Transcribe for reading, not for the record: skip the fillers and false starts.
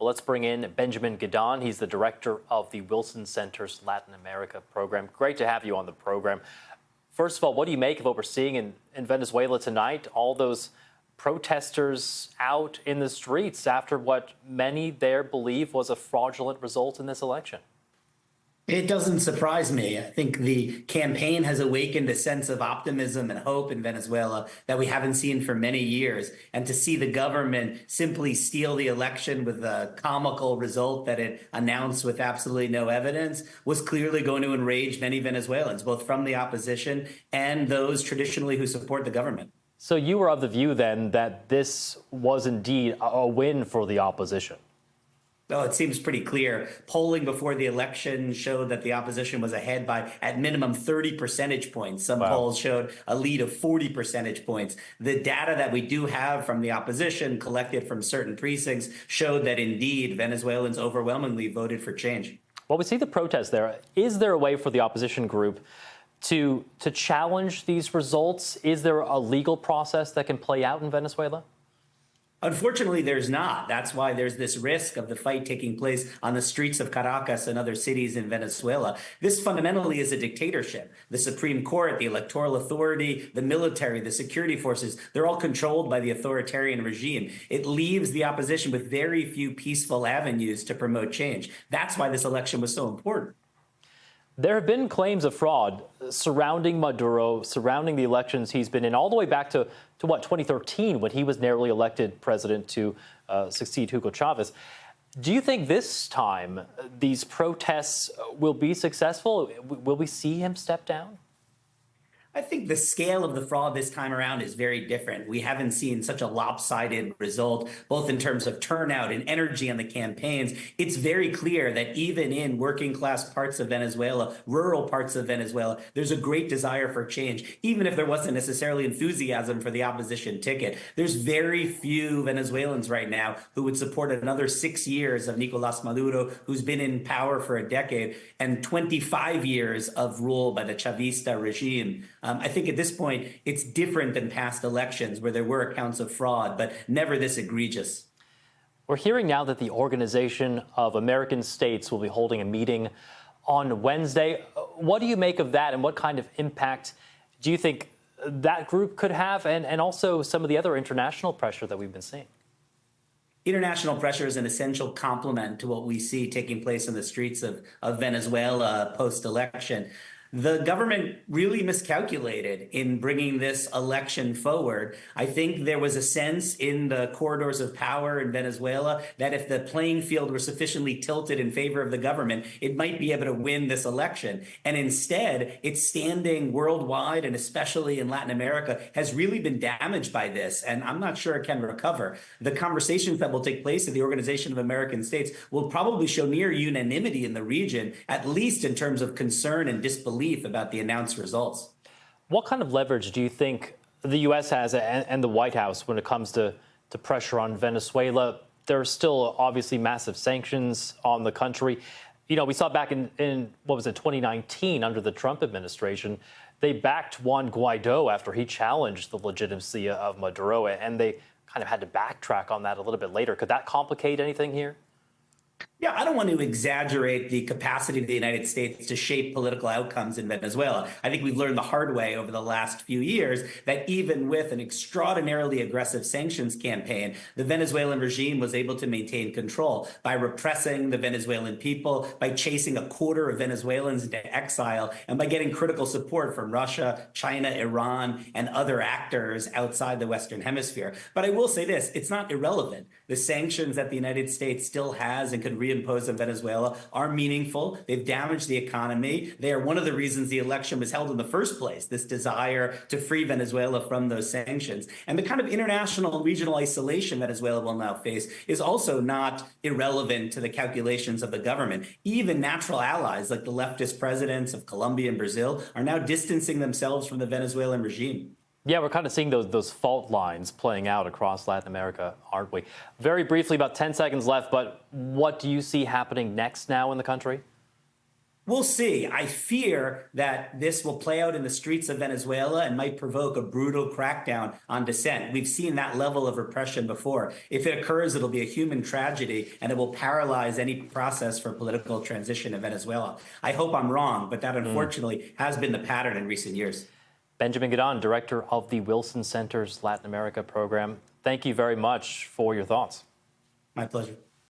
Let's bring in Benjamin Gedan. He's the director of the Wilson Center's Latin America program. Great to have you on the program. First of all, what do you make of what we're seeing in Venezuela tonight? All those protesters out in the streets after what many there believe was a fraudulent result in this election. It doesn't surprise me. I think the campaign has awakened a sense of optimism and hope in Venezuela that we haven't seen for many years. And to see the government simply steal the election with a comical result that it announced with absolutely no evidence was clearly going to enrage many Venezuelans, both from the opposition and those traditionally who support the government. So you were of the view then that this was indeed a win for the opposition? Oh, it seems pretty clear. Polling before the election showed that the opposition was ahead by, at minimum, 30 percentage points. Some polls showed a lead of 40 percentage points. The data that we do have from the opposition collected from certain precincts showed that, indeed, Venezuelans overwhelmingly voted for change. Well, we see the protests there. Is there a way for the opposition group to challenge these results? Is there a legal process that can play out in Venezuela? Unfortunately, there's not. That's why there's this risk of the fight taking place on the streets of Caracas and other cities in Venezuela. This fundamentally is a dictatorship. The Supreme Court, the electoral authority, the military, the security forces, they're all controlled by the authoritarian regime. It leaves the opposition with very few peaceful avenues to promote change. That's why this election was so important. There have been claims of fraud surrounding Maduro, surrounding the elections he's been in, all the way back to 2013, when he was narrowly elected president to succeed Hugo Chavez. Do you think this time these protests will be successful? Will we see him step down? I think the scale of the fraud this time around is very different. We haven't seen such a lopsided result, both in terms of turnout and energy on the campaigns. It's very clear that even in working class parts of Venezuela, rural parts of Venezuela, there's a great desire for change, even if there wasn't necessarily enthusiasm for the opposition ticket. There's very few Venezuelans right now who would support another 6 years of Nicolas Maduro, who's been in power for a decade, and 25 years of rule by the Chavista regime. I think at this point, it's different than past elections where there were accounts of fraud, but never this egregious. We're hearing now that the Organization of American States will be holding a meeting on Wednesday. What do you make of that, and what kind of impact do you think that group could have, and also some of the other international pressure that we've been seeing? International pressure is an essential complement to what we see taking place in the streets of Venezuela post-election. The government really miscalculated in bringing this election forward. I think there was a sense in the corridors of power in Venezuela that if the playing field were sufficiently tilted in favor of the government, it might be able to win this election. And instead, its standing worldwide, and especially in Latin America, has really been damaged by this. And I'm not sure it can recover. The conversations that will take place at the Organization of American States will probably show near unanimity in the region, at least in terms of concern and disbelief about the announced results. What kind of leverage do you think the U.S. has and the White House when it comes to pressure on Venezuela? There are still obviously massive sanctions on the country. You know, we saw back in what was it, 2019 under the Trump administration, they backed Juan Guaido after he challenged the legitimacy of Maduro, and they kind of had to backtrack on that a little bit later. Could that complicate anything here? Yeah, I don't want to exaggerate the capacity of the United States to shape political outcomes in Venezuela. I think we've learned the hard way over the last few years that even with an extraordinarily aggressive sanctions campaign, the Venezuelan regime was able to maintain control by repressing the Venezuelan people, by chasing a quarter of Venezuelans into exile, and by getting critical support from Russia, China, Iran, and other actors outside the Western Hemisphere. But I will say this, it's not irrelevant. The sanctions that the United States still has and could reimposed on Venezuela are meaningful. They've damaged the economy. They are one of the reasons the election was held in the first place, this desire to free Venezuela from those sanctions. And the kind of international and regional isolation Venezuela will now face is also not irrelevant to the calculations of the government. Even natural allies like the leftist presidents of Colombia and Brazil are now distancing themselves from the Venezuelan regime. Yeah, we're kind of seeing those fault lines playing out across Latin America, aren't we? Very briefly, about 10 seconds left, but what do you see happening next now in the country? We'll see. I fear that this will play out in the streets of Venezuela and might provoke a brutal crackdown on dissent. We've seen that level of repression before. If it occurs, it'll be a human tragedy and it will paralyze any process for political transition in Venezuela. I hope I'm wrong, but that unfortunately has been the pattern in recent years. Benjamin Gedan, director of the Wilson Center's Latin America program. Thank you very much for your thoughts. My pleasure.